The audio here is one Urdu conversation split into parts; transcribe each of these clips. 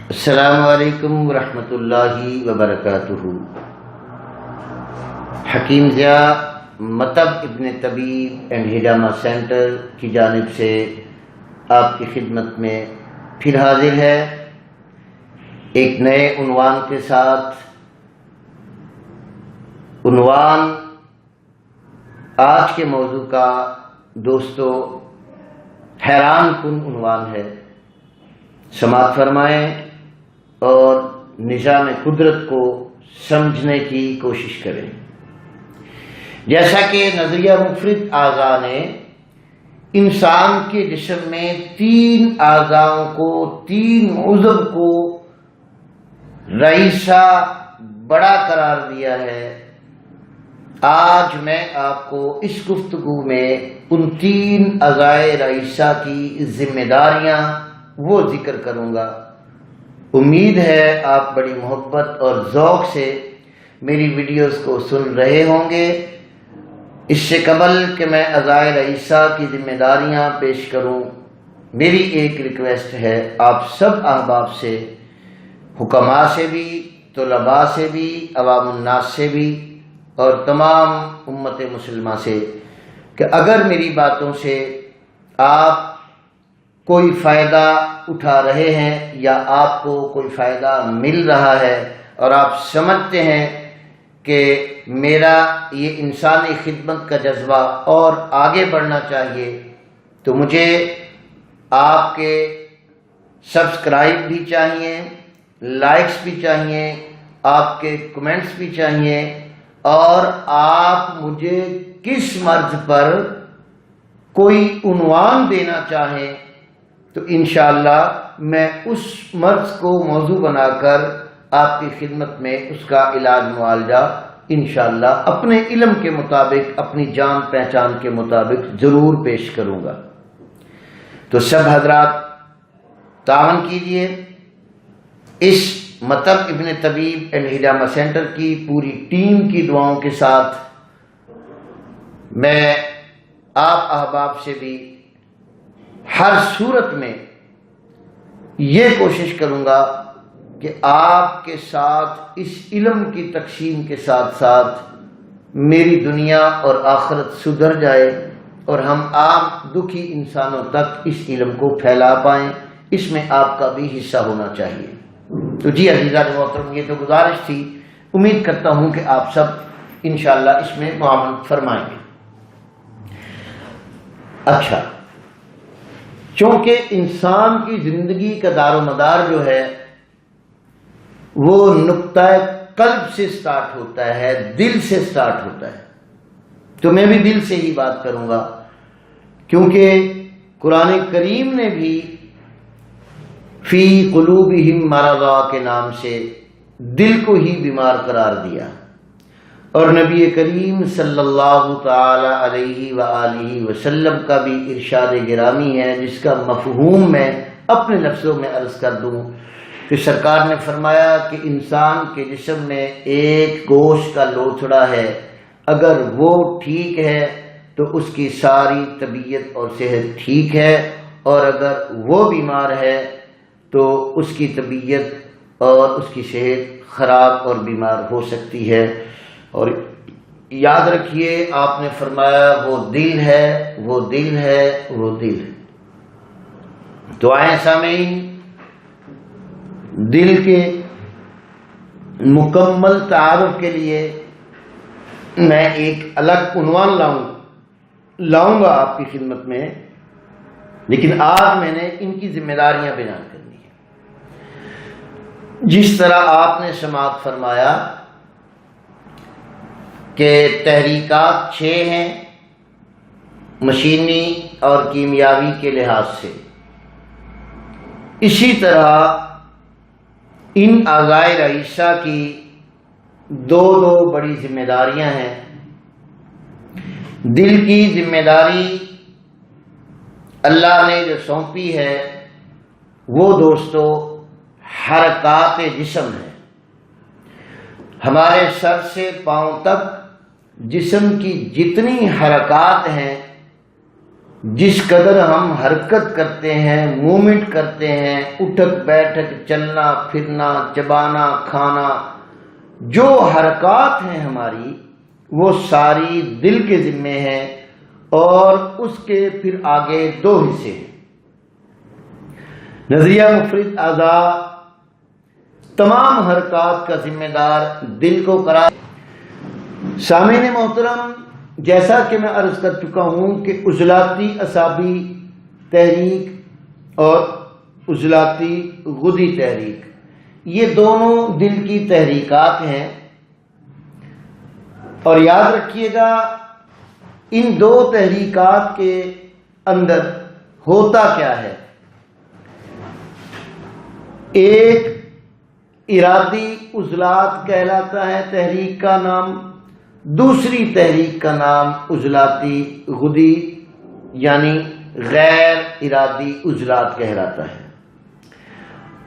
السلام علیکم ورحمۃ اللہ وبرکاتہ۔ حکیم ضیاء مطب ابن طبیب اینڈ ہجامہ سینٹر کی جانب سے آپ کی خدمت میں پھر حاضر ہے ایک نئے عنوان کے ساتھ۔ عنوان آج کے موضوع کا دوستو حیران کن عنوان ہے، سماعت فرمائیں اور نظام قدرت کو سمجھنے کی کوشش کریں۔ جیسا کہ نظریہ منفرد اعضاء نے انسان کے جسم میں 3 اعضاءوں کو 3 عضو کو رئیسہ بڑا قرار دیا ہے، آج میں آپ کو اس گفتگو میں ان 3 اعضاء رئیسہ کی ذمہ داریاں وہ ذکر کروں گا۔ امید ہے آپ بڑی محبت اور ذوق سے میری ویڈیوز کو سن رہے ہوں گے۔ اس سے قبل کہ میں اعضاء رئیسہ کی ذمہ داریاں پیش کروں، میری ایک ریکویسٹ ہے آپ سب احباب سے، حکماء سے بھی، طلباء سے بھی، عوام الناس سے بھی اور تمام امت مسلمہ سے، کہ اگر میری باتوں سے آپ کوئی فائدہ اٹھا رہے ہیں یا آپ کو کوئی فائدہ مل رہا ہے اور آپ سمجھتے ہیں کہ میرا یہ انسانی خدمت کا جذبہ اور آگے بڑھنا چاہیے، تو مجھے آپ کے سبسکرائب بھی چاہیے، لائکس بھی چاہیے، آپ کے کمنٹس بھی چاہیے، اور آپ مجھے کس مرض پر کوئی عنوان دینا چاہیں تو انشاءاللہ میں اس مرض کو موضوع بنا کر آپ کی خدمت میں اس کا علاج معالجہ انشاءاللہ اپنے علم کے مطابق، اپنی جان پہچان کے مطابق ضرور پیش کروں گا۔ تو سب حضرات تعاون کیجئے، اس مطب ابن طبیب اینڈ ہجامہ سینٹر کی پوری ٹیم کی دعاؤں کے ساتھ میں آپ احباب سے بھی ہر صورت میں یہ کوشش کروں گا کہ آپ کے ساتھ اس علم کی تقسیم کے ساتھ ساتھ میری دنیا اور آخرت سدھر جائے اور ہم عام دکھی انسانوں تک اس علم کو پھیلا پائیں، اس میں آپ کا بھی حصہ ہونا چاہیے۔ تو جی عزیزان محترم، یہ تو گزارش تھی، امید کرتا ہوں کہ آپ سب انشاءاللہ اس میں معاونت فرمائیں گے۔ اچھا، چونکہ انسان کی زندگی کا دار و مدار جو ہے وہ نقطہ قلب سے سٹارٹ ہوتا ہے، دل سے سٹارٹ ہوتا ہے، تو میں بھی دل سے ہی بات کروں گا، کیونکہ قرآن کریم نے بھی فی قلوبہم مرضا کے نام سے دل کو ہی بیمار قرار دیا، اور نبی کریم صلی اللہ تعالی علیہ وآلہ وسلم کا بھی ارشاد گرامی ہے، جس کا مفہوم میں اپنے لفظوں میں عرض کر دوں کہ سرکار نے فرمایا کہ انسان کے جسم میں ایک گوشت کا لوتھڑا ہے، اگر وہ ٹھیک ہے تو اس کی ساری طبیعت اور صحت ٹھیک ہے، اور اگر وہ بیمار ہے تو اس کی طبیعت اور اس کی صحت خراب اور بیمار ہو سکتی ہے۔ اور یاد رکھیے آپ نے فرمایا وہ دل ہے، وہ دل ہے، وہ دل ہے۔ تو آئیں سامعین، دل کے مکمل تعارف کے لیے میں ایک الگ عنوان لاؤں گا آپ کی خدمت میں، لیکن آج میں نے ان کی ذمہ داریاں بیان کرنی ہیں۔ جس طرح آپ نے سماعت فرمایا کہ تحریکات 6 ہیں مشینی اور کیمیاوی کے لحاظ سے، اسی طرح ان اعضاء رئیسہ کی 2 بڑی ذمہ داریاں ہیں۔ دل کی ذمہ داری اللہ نے جو سونپی ہے وہ دوستو حرکات جسم ہے۔ ہمارے سر سے پاؤں تک جسم کی جتنی حرکات ہیں جس قدر ہم حرکت کرتے ہیں، مومنٹ کرتے ہیں، اٹھک بیٹھک، چلنا پھرنا، چبانا کھانا، جو حرکات ہیں ہماری وہ ساری دل کے ذمے ہیں، اور اس کے پھر آگے دو حصے ہیں۔ نظریہ مفرد اعضاء تمام حرکات کا ذمہ دار دل کو قرار۔ سامعین محترم، جیسا کہ میں عرض کر چکا ہوں کہ عضلاتی اعصابی تحریک اور عضلاتی غدی تحریک، یہ دونوں دل کی تحریکات ہیں، اور یاد رکھیے گا ان دو تحریکات کے اندر ہوتا کیا ہے۔ ایک ارادی عضلات کہلاتا ہے تحریک کا نام، دوسری تحریک کا نام عضلاتی غدی یعنی غیر ارادی عضلات کہلاتا ہے۔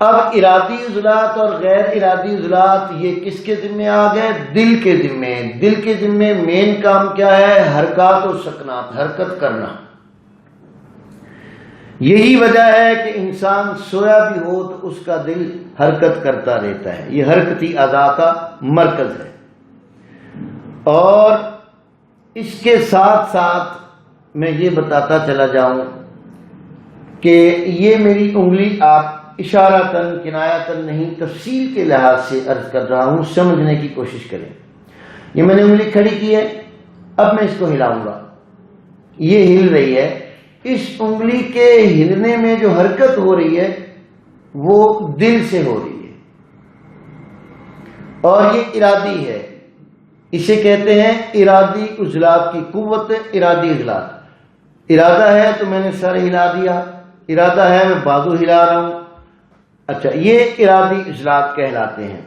اب ارادی عضلات اور غیر ارادی عضلات یہ کس کے ذمے آ گئے؟ دل کے ذمے۔ دل کے ذمے مین کام کیا ہے؟ حرکات و سکنات، حرکت کرنا۔ یہی وجہ ہے کہ انسان سویا بھی ہو تو اس کا دل حرکت کرتا رہتا ہے، یہ حرکتی اعضاء کا مرکز ہے۔ اور اس کے ساتھ ساتھ میں یہ بتاتا چلا جاؤں کہ یہ میری انگلی آپ اشارتاً کنایتاً نہیں، تفصیل کے لحاظ سے عرض کر رہا ہوں، سمجھنے کی کوشش کریں۔ یہ میں نے انگلی کھڑی کی ہے، اب میں اس کو ہلاؤں گا، یہ ہل رہی ہے۔ اس انگلی کے ہلنے میں جو حرکت ہو رہی ہے وہ دل سے ہو رہی ہے، اور یہ ارادی ہے۔ اسے کہتے ہیں ارادی عضلات کی قوت، ارادی عضلات۔ ارادہ ہے تو میں نے سر ہلا دیا، ارادہ ہے میں بازو ہلا رہا ہوں، اچھا یہ ارادی عضلات کہلاتے ہیں۔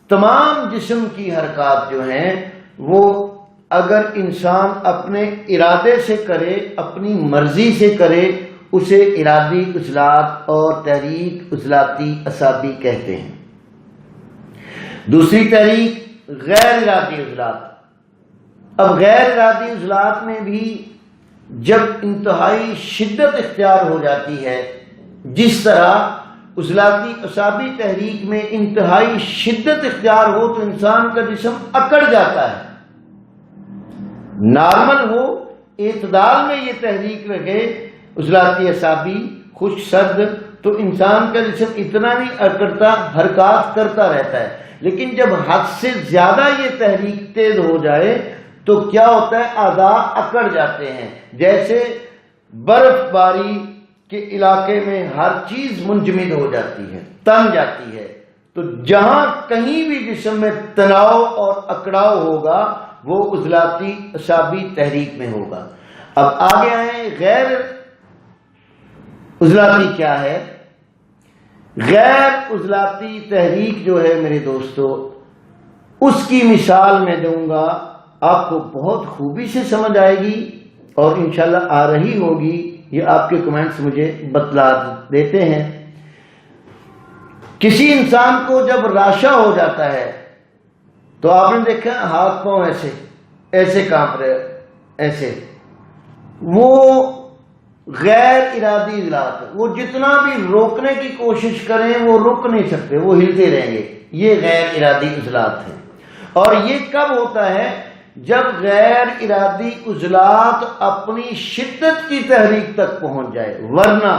تمام جسم کی حرکات جو ہیں وہ اگر انسان اپنے ارادے سے کرے، اپنی مرضی سے کرے، اسے ارادی عضلات اور تحریک عضلاتی اعصابی کہتے ہیں۔ دوسری تحریک غیر ارادی عضلات۔ اب غیر ارادی عضلات میں بھی جب انتہائی شدت اختیار ہو جاتی ہے، جس طرح عضلاتی اعصابی تحریک میں انتہائی شدت اختیار ہو تو انسان کا جسم اکڑ جاتا ہے۔ نارمل ہو، اعتدال میں یہ تحریک لگے عضلاتی اعصابی خشک سرد، تو انسان کا جسم اتنا نہیں اکڑتا، حرکات کرتا رہتا ہے۔ لیکن جب حد سے زیادہ یہ تحریک تیز ہو جائے تو کیا ہوتا ہے؟ اعضاء اکڑ جاتے ہیں، جیسے برف باری کے علاقے میں ہر چیز منجمد ہو جاتی ہے، تن جاتی ہے۔ تو جہاں کہیں بھی جسم میں تناؤ اور اکڑاؤ ہوگا وہ عضلاتی اعصابی تحریک میں ہوگا۔ اب آگے آئیں، غیر عضلاتی کیا ہے؟ غیر عضلاتی تحریک جو ہے میرے دوستو، اس کی مثال میں دوں گا، آپ کو بہت خوبی سے سمجھ آئے گی اور انشاءاللہ آ رہی ہوگی، یہ آپ کے کمنٹس مجھے بتلا دیتے ہیں۔ کسی انسان کو جب راشا ہو جاتا ہے تو آپ نے دیکھا ہاتھ پاؤں ایسے ایسے کانپ رہے، ایسے، وہ غیر ارادی عضلات، وہ جتنا بھی روکنے کی کوشش کریں وہ رک نہیں سکتے، وہ ہلتے رہیں گے، یہ غیر ارادی عضلات ہیں۔ اور یہ کب ہوتا ہے؟ جب غیر ارادی عضلات اپنی شدت کی تحریک تک پہنچ جائے، ورنہ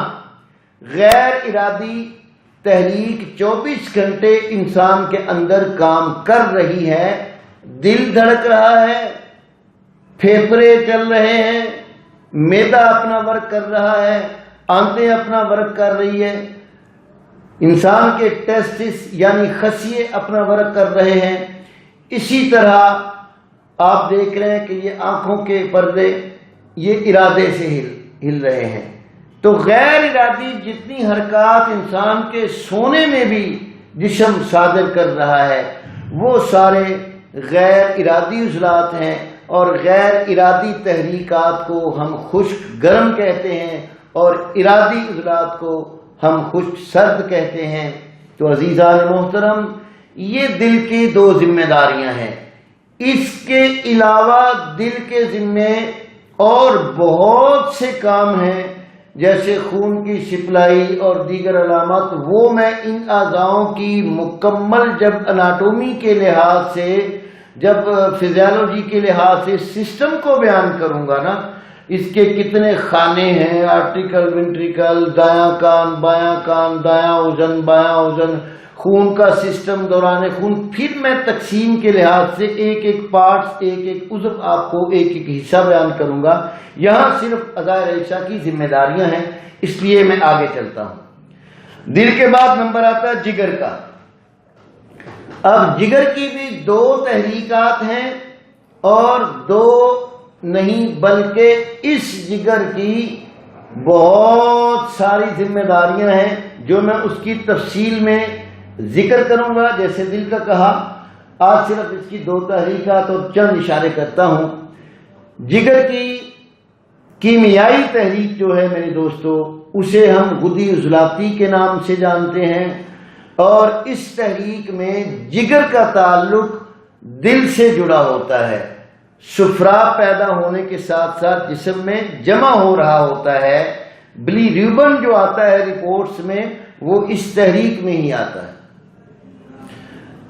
غیر ارادی تحریک 24 گھنٹے انسان کے اندر کام کر رہی ہے، دل دھڑک رہا ہے، پھیپھڑے چل رہے ہیں، معدہ اپنا ورک کر رہا ہے، آنتیں اپنا ورک کر رہی ہے، انسان کے ٹیسٹس یعنی خصیے اپنا ورک کر رہے ہیں۔ اسی طرح آپ دیکھ رہے ہیں کہ یہ آنکھوں کے پردے یہ ارادے سے ہل رہے ہیں۔ تو غیر ارادی جتنی حرکات انسان کے سونے میں بھی جسم صادر کر رہا ہے وہ سارے غیر ارادی عضلات ہیں، اور غیر ارادی تحریکات کو ہم خشک گرم کہتے ہیں اور ارادی عضلات کو ہم خشک سرد کہتے ہیں۔ تو عزیزان محترم، یہ دل کی دو ذمہ داریاں ہیں۔ اس کے علاوہ دل کے ذمے اور بہت سے کام ہیں جیسے خون کی سپلائی اور دیگر علامات، وہ میں ان اعضاؤں کی مکمل جب اناٹومی کے لحاظ سے، جب فزیالوجی کے لحاظ سے سسٹم کو بیان کروں گا نا، اس کے کتنے خانے ہیں، آرٹیکل، وینٹریکل، دایاں کان، بایاں کان، دایاں اذن، بایاں اذن، خون کا سسٹم، دوران خون، پھر میں تقسیم کے لحاظ سے ایک ایک پارٹس، ایک ایک عضو آپ کو ایک ایک حصہ بیان کروں گا۔ یہاں صرف اعضائے رئیسہ کی ذمہ داریاں ہیں، اس لیے میں آگے چلتا ہوں۔ دل کے بعد نمبر آتا ہے جگر کا۔ اب جگر کی بھی 2 تحریکات ہیں، اور 2 نہیں بلکہ اس جگر کی بہت ساری ذمہ داریاں ہیں جو میں اس کی تفصیل میں ذکر کروں گا۔ جیسے دل کا کہا، آج صرف اس کی 2 تحریکات اور چند اشارے کرتا ہوں۔ جگر کی کیمیائی تحریک جو ہے میرے دوستو، اسے ہم غدی عضلاتی کے نام سے جانتے ہیں، اور اس تحریک میں جگر کا تعلق دل سے جڑا ہوتا ہے۔ صفرا پیدا ہونے کے ساتھ ساتھ جسم میں جمع ہو رہا ہوتا ہے، بلی ریوبن جو آتا ہے رپورٹس میں، وہ اس تحریک میں ہی آتا ہے۔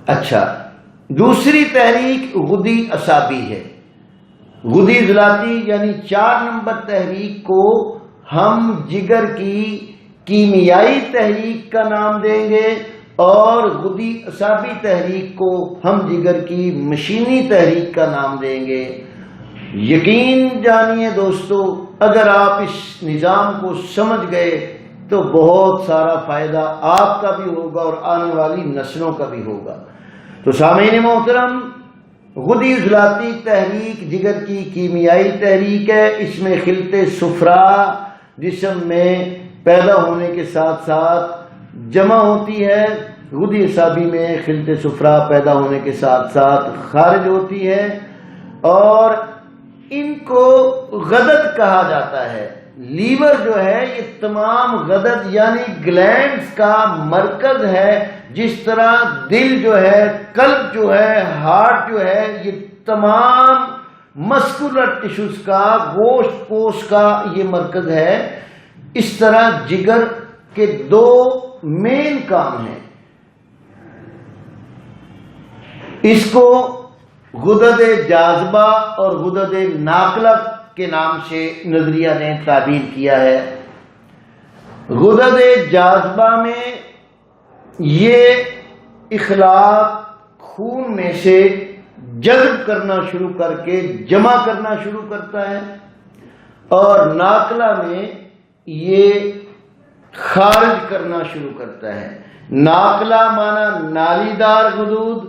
اچھا، دوسری تحریک غدی اعصابی ہے۔ غدی عضلاتی یعنی 4 نمبر تحریک کو ہم جگر کی کیمیائی تحریک کا نام دیں گے، اور غدی اعصابی تحریک کو ہم جگر کی مشینی تحریک کا نام دیں گے۔ یقین جانیے دوستو، اگر آپ اس نظام کو سمجھ گئے تو بہت سارا فائدہ آپ کا بھی ہوگا اور آنے والی نسلوں کا بھی ہوگا۔ تو سامعین محترم، غدی عضلاتی تحریک جگر کی کیمیائی تحریک ہے۔ اس میں خلط صفرا جسم میں پیدا ہونے کے ساتھ ساتھ جمع ہوتی ہے، غدی اعصابی میں خلط صفرا پیدا ہونے کے ساتھ ساتھ خارج ہوتی ہے، اور ان کو غدد کہا جاتا ہے۔ لیور جو ہے یہ تمام غدد یعنی گلینڈز کا مرکز ہے، جس طرح دل جو ہے، قلب جو ہے، ہارٹ جو ہے، یہ تمام مسکولر ٹیشوز کا، گوشت پوش کا یہ مرکز ہے۔ اس طرح جگر کے 2 مین کام ہیں۔ اس کو غدد جاذبہ اور غدد ناقلہ کے نام سے نظریہ نے تعبیر کیا ہے۔ غدد جاذبہ میں یہ اخلاق خون میں سے جذب کرنا شروع کر کے جمع کرنا شروع کرتا ہے، اور ناقلہ میں یہ خارج کرنا شروع کرتا ہے۔ ناقلہ مانا نالی دار غدود،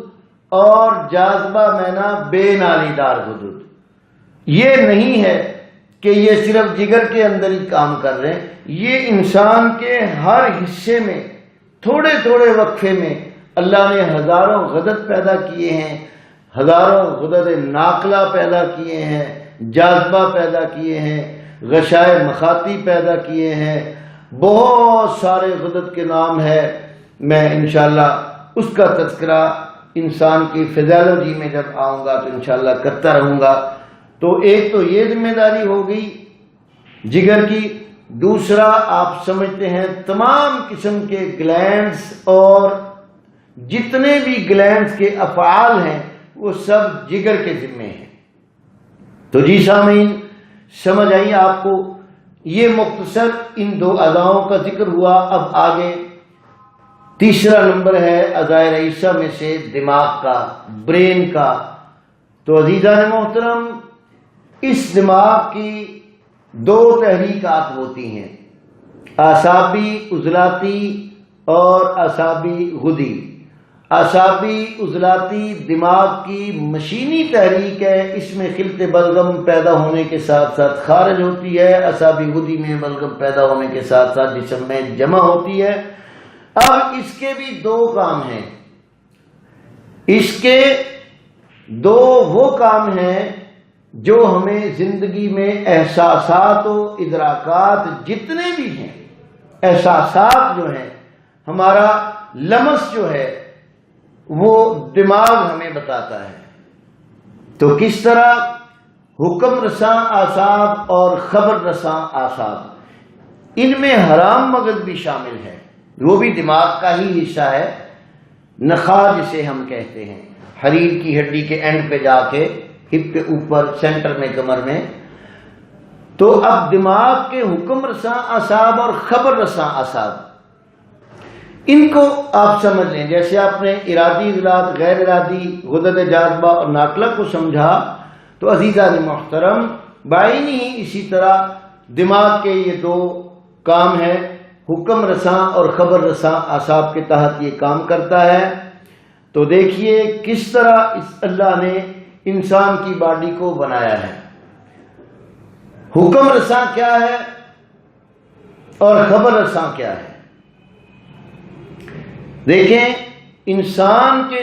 اور جاذبہ مانا بے نالی دار غدود۔ یہ نہیں ہے کہ یہ صرف جگر کے اندر ہی کام کر رہے ہیں، یہ انسان کے ہر حصے میں تھوڑے تھوڑے وقفے میں اللہ نے ہزاروں غدد پیدا کیے ہیں، ہزاروں غدد ناقلہ پیدا کیے ہیں، جاذبہ پیدا کیے ہیں، غشائے مخاطی پیدا کیے ہیں، بہت سارے غدد کے نام ہے۔ میں انشاءاللہ اس کا تذکرہ انسان کی فزیالوجی میں جب آؤں گا تو انشاءاللہ کرتا رہوں گا۔ تو ایک تو یہ ذمہ داری ہو گئی جگر کی، دوسرا آپ سمجھتے ہیں تمام قسم کے گلینڈز اور جتنے بھی گلینڈز کے افعال ہیں وہ سب جگر کے ذمے ہیں۔ تو جی سامعین، سمجھ آئی آپ کو؟ یہ مختصر ان 2 اعضاؤں کا ذکر ہوا۔ اب آگے تیسرا نمبر ہے اعضائے رئیسہ میں سے دماغ کا، برین کا۔ تو عزیزان محترم، اس دماغ کی 2 تحریکات ہوتی ہیں، اعصابی عضلاتی اور اعصابی غدی۔ اعصابی عضلاتی دماغ کی مشینی تحریک ہے، اس میں خلط بلغم پیدا ہونے کے ساتھ ساتھ خارج ہوتی ہے، اعصابی غدی میں بلغم پیدا ہونے کے ساتھ ساتھ جسم میں جمع ہوتی ہے۔ اب اس کے بھی 2 کام ہیں۔ اس کے 2 وہ کام ہیں جو ہمیں زندگی میں احساسات و ادراکات جتنے بھی ہیں، احساسات جو ہیں، ہمارا لمس جو ہے وہ دماغ ہمیں بتاتا ہے۔ تو کس طرح حکم رساں اعصاب اور خبر رساں اعصاب، ان میں حرام مغز بھی شامل ہے، وہ بھی دماغ کا ہی حصہ ہے، نخاع جسے ہم کہتے ہیں، حریر کی ہڈی کے اینڈ پہ جا کے ہپ کے اوپر سینٹر میں کمر میں۔ تو اب دماغ کے حکم رساں اعصاب اور خبر رساں اعصاب، ان کو آپ سمجھ لیں۔ جیسے آپ نے ارادی عضلات، غیر ارادی، غدد جاذبہ اور ناقلہ کو سمجھا، تو عزیزان محترم بعینی ہی اسی طرح دماغ کے یہ دو کام ہیں، حکم رساں اور خبر رساں اعصاب کے تحت یہ کام کرتا ہے۔ تو دیکھیے کس طرح اللہ نے انسان کی باڈی کو بنایا ہے۔ حکم رساں کیا ہے اور خبر رساں کیا ہے؟ دیکھیں، انسان کے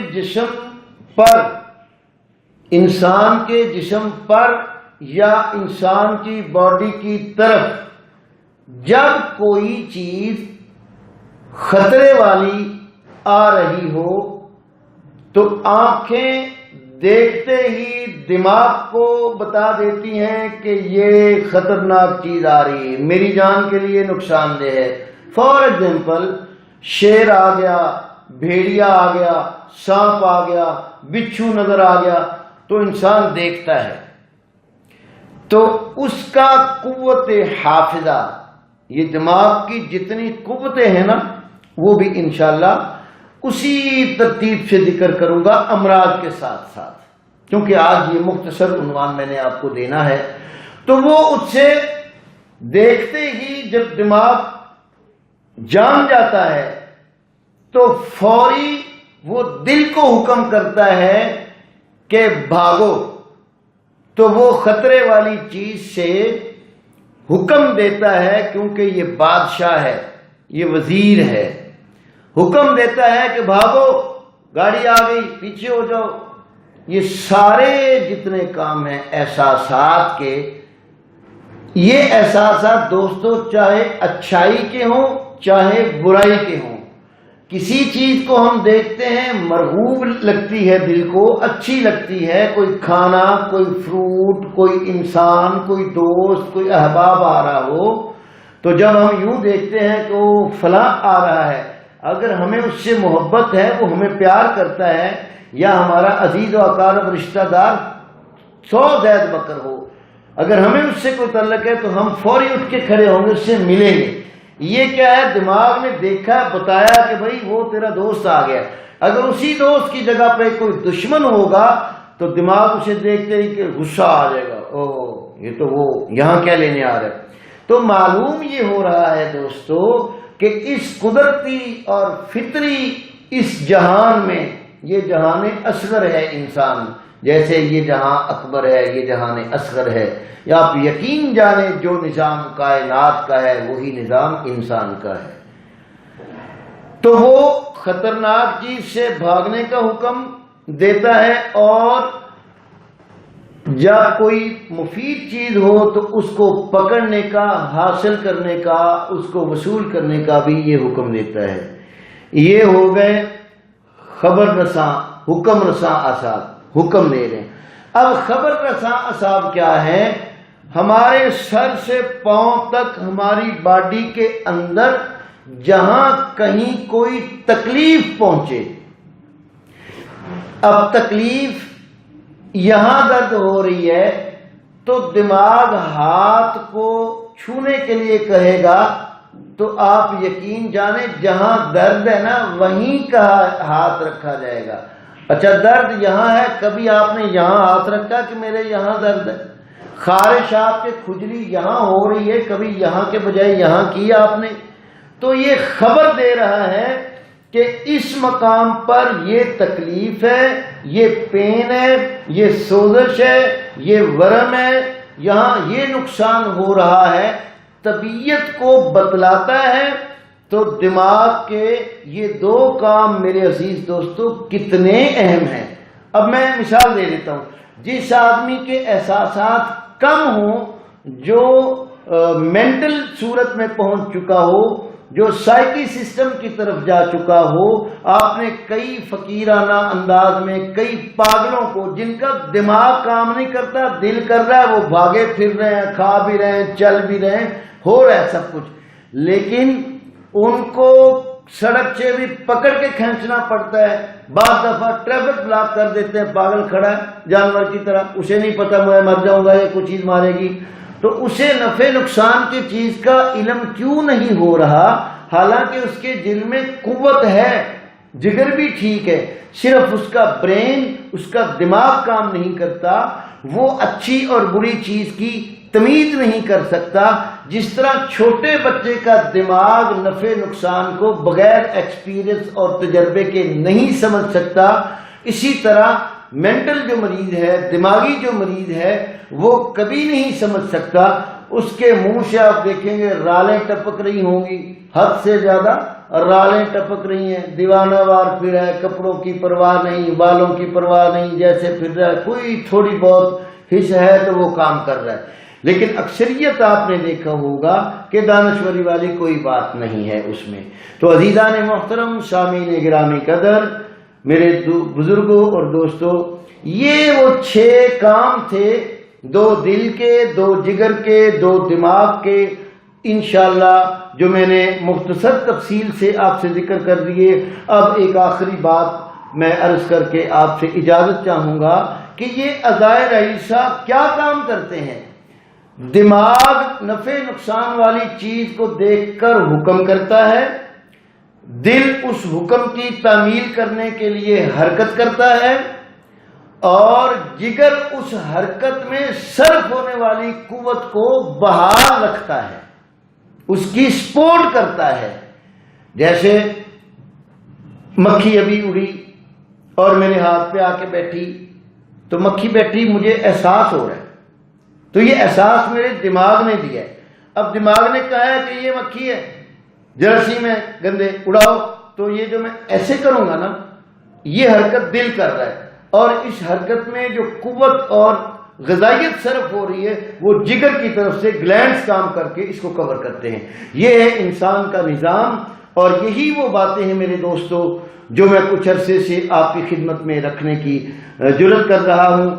جسم پر یا انسان کی باڈی کی طرف جب کوئی چیز خطرے والی آ رہی ہو تو آنکھیں دیکھتے ہی دماغ کو بتا دیتی ہیں کہ یہ خطرناک چیز آ رہی ہے، میری جان کے لیے نقصان دہ ہے۔ فار ایگزامپل، شیر آ گیا، بھیڑیا آ گیا، سانپ آ گیا، بچھو نظر آ گیا، تو انسان دیکھتا ہے، تو اس کا قوت حافظہ، یہ دماغ کی جتنی قوتیں ہیں نا، وہ بھی انشاءاللہ اسی ترتیب سے ذکر کروں گا امراض کے ساتھ ساتھ، کیونکہ آج یہ مختصر عنوان میں نے آپ کو دینا ہے۔ تو وہ اس سے دیکھتے ہی جب دماغ جان جاتا ہے تو فوری وہ دل کو حکم کرتا ہے کہ بھاگو، تو وہ خطرے والی چیز سے حکم دیتا ہے، کیونکہ یہ بادشاہ ہے، یہ وزیر ہے، حکم دیتا ہے کہ بھاگو، گاڑی آ گئی، پیچھے ہو جاؤ۔ یہ سارے جتنے کام ہیں احساسات کے، یہ احساسات دوستو چاہے اچھائی کے ہوں چاہے برائی کے ہوں، کسی چیز کو ہم دیکھتے ہیں مرغوب لگتی ہے، دل کو اچھی لگتی ہے، کوئی کھانا، کوئی فروٹ، کوئی انسان، کوئی دوست، کوئی احباب آ رہا ہو، تو جب ہم یوں دیکھتے ہیں کہ وہ فلاں آ رہا ہے، اگر ہمیں اس سے محبت ہے، وہ ہمیں پیار کرتا ہے، یا ہمارا عزیز و اقارب رشتہ دار 100 زید بکر ہو، اگر ہمیں اس سے کوئی تعلق ہے تو ہم فوری اٹھ کے کھڑے ہوں گے، اس سے ملیں گے۔ یہ کیا ہے؟ دماغ نے دیکھا، بتایا کہ بھائی وہ تیرا دوست آ گیا۔ اگر اسی دوست کی جگہ پہ کوئی دشمن ہوگا تو دماغ اسے دیکھتے ہی کہ غصہ آ جائے گا، اوہ یہ تو وہ یہاں کیا لینے آ رہا ہے۔ تو معلوم یہ ہو رہا ہے دوستو کہ اس قدرتی اور فطری اس جہان میں، یہ جہان اصغر ہے انسان، جیسے یہ جہاں اکبر ہے، یہ جہان اصغر ہے، یا آپ یقین جانیں جو نظام کائنات کا ہے وہی نظام انسان کا ہے۔ تو وہ خطرناک چیز سے بھاگنے کا حکم دیتا ہے، اور جب کوئی مفید چیز ہو تو اس کو پکڑنے کا، حاصل کرنے کا، اس کو وصول کرنے کا بھی یہ حکم دیتا ہے۔ یہ ہو گئے خبر رساں، حکم رساں اعصاب، حکم دے رہے ہیں۔ اب خبر رساں اعصاب کیا ہے؟ ہمارے سر سے پاؤں تک ہماری باڈی کے اندر جہاں کہیں کوئی تکلیف پہنچے، اب تکلیف یہاں درد ہو رہی ہے تو دماغ ہاتھ کو چھونے کے لیے کہے گا، تو آپ یقین جانیں جہاں درد ہے نا وہیں کا ہاتھ رکھا جائے گا۔ اچھا درد یہاں ہے، کبھی آپ نے یہاں ہاتھ رکھا کہ میرے یہاں درد ہے؟ خارش آپ کے کھجلی یہاں ہو رہی ہے، کبھی یہاں کے بجائے یہاں کی آپ نے؟ تو یہ خبر دے رہا ہے کہ اس مقام پر یہ تکلیف ہے، یہ پین ہے، یہ سوزش ہے، یہ ورم ہے، یہاں یہ نقصان ہو رہا ہے، طبیعت کو بتلاتا ہے۔ تو دماغ کے یہ دو کام میرے عزیز دوستو کتنے اہم ہیں۔ اب میں مثال دے دیتا ہوں، جس آدمی کے احساسات کم ہوں، جو مینٹل صورت میں پہنچ چکا ہو، جو سائیکی سسٹم کی طرف جا چکا ہو. آپ نے کئی فقیرانہ انداز میں کئی پاگلوں کو جن کا دماغ کام نہیں کرتا، دل کر رہا ہے وہ بھاگے پھر رہے ہیں، کھا بھی رہے ہیں، چل بھی رہے ہیں، ہو رہا ہے سب کچھ، لیکن ان کو سڑک سے بھی پکڑ کے کھینچنا پڑتا ہے. بعض دفعہ ٹریفک بلاک کر دیتے ہیں، پاگل کھڑا ہے جانور کی طرح، اسے نہیں پتا میں مر جاؤں گا یا کوئی چیز مارے گی. تو اسے نفع نقصان کی چیز کا علم کیوں نہیں ہو رہا، حالانکہ اس کے دل میں قوت ہے، جگر بھی ٹھیک ہے، صرف اس کا برین، اس کا دماغ کام نہیں کرتا، وہ اچھی اور بری چیز کی تمیز نہیں کر سکتا. جس طرح چھوٹے بچے کا دماغ نفع نقصان کو بغیر ایکسپیرئنس اور تجربے کے نہیں سمجھ سکتا، اسی طرح مینٹل جو مریض ہے، دماغی جو مریض ہے، وہ کبھی نہیں سمجھ سکتا. اس کے منہ سے آپ دیکھیں گے رالیں ٹپک رہی ہوں گی، حد سے زیادہ رالیں ٹپک رہی ہیں، دیوانہ وار پھر ہے، کپڑوں کی پرواہ نہیں، بالوں کی پرواہ نہیں، جیسے پھر رہا ہے، کوئی تھوڑی بہت حص ہے تو وہ کام کر رہا ہے. لیکن اکثریت آپ نے دیکھا ہوگا کہ دانشوری والی کوئی بات نہیں ہے اس میں. تو عزیزان محترم، سامعین گرامی قدر، میرے بزرگوں اور دوستوں، یہ وہ 6 کام تھے، 2 دل کے، 2 جگر کے، 2 دماغ کے، انشاءاللہ جو میں نے مختصر تفصیل سے آپ سے ذکر کر دیے. اب ایک آخری بات میں عرض کر کے آپ سے اجازت چاہوں گا کہ یہ اعضائے رئیسہ کیا کام کرتے ہیں. دماغ نفع نقصان والی چیز کو دیکھ کر حکم کرتا ہے، دل اس حکم کی تعمیل کرنے کے لیے حرکت کرتا ہے، اور جگر اس حرکت میں صرف ہونے والی قوت کو بحال رکھتا ہے، اس کی سپورٹ کرتا ہے. جیسے مکھی ابھی اڑی اور میرے ہاتھ پہ آ کے بیٹھی، تو مکھی بیٹھی، مجھے احساس ہو رہا ہے، تو یہ احساس میرے دماغ نے دیا ہے. اب دماغ نے کہا ہے کہ یہ مکھی ہے، جراثیم ہے گندے، اڑاؤ. تو یہ جو میں ایسے کروں گا نا، یہ حرکت دل کر رہا ہے، اور اس حرکت میں جو قوت اور غذائیت صرف ہو رہی ہے وہ جگر کی طرف سے گلینڈز کام کر کے اس کو کور کرتے ہیں. یہ ہے انسان کا نظام، اور یہی وہ باتیں ہیں میرے دوستوں جو میں کچھ عرصے سے آپ کی خدمت میں رکھنے کی جرات کر رہا ہوں.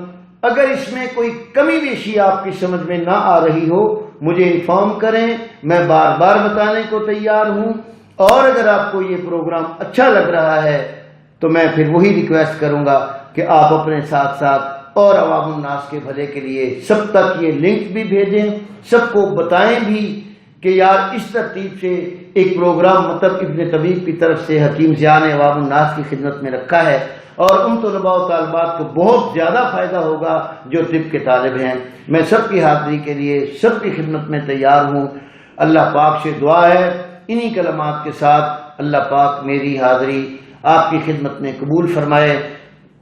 اگر اس میں کوئی کمی بیشی آپ کی سمجھ میں نہ آ رہی ہو، مجھے انفارم کریں، میں بار بار بتانے کو تیار ہوں. اور اگر آپ کو یہ پروگرام اچھا لگ رہا ہے تو میں پھر وہی ریکویسٹ کروں گا کہ آپ اپنے ساتھ ساتھ اور عوام الناس کے بھلے کے لیے سب تک یہ لنک بھی بھیجیں، سب کو بتائیں بھی کہ یار اس ترتیب سے ایک پروگرام مطلب ابن طبیب کی طرف سے حکیم ضیاء نے عوام الناس کی خدمت میں رکھا ہے، اور ان طلباء و طالبات کو بہت زیادہ فائدہ ہوگا جو طب کے طالب ہیں. میں سب کی حاضری کے لیے سب کی خدمت میں تیار ہوں. اللہ پاک سے دعا ہے انہی کلمات کے ساتھ اللہ پاک میری حاضری آپ کی خدمت میں قبول فرمائے.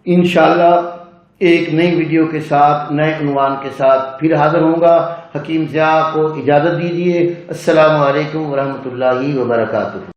انشاءاللہ ایک نئی ویڈیو کے ساتھ، نئے عنوان کے ساتھ پھر حاضر ہوں گا. حکیم ضیاء کو اجازت دیجیے. السلام علیکم ورحمۃ اللہ وبرکاتہ.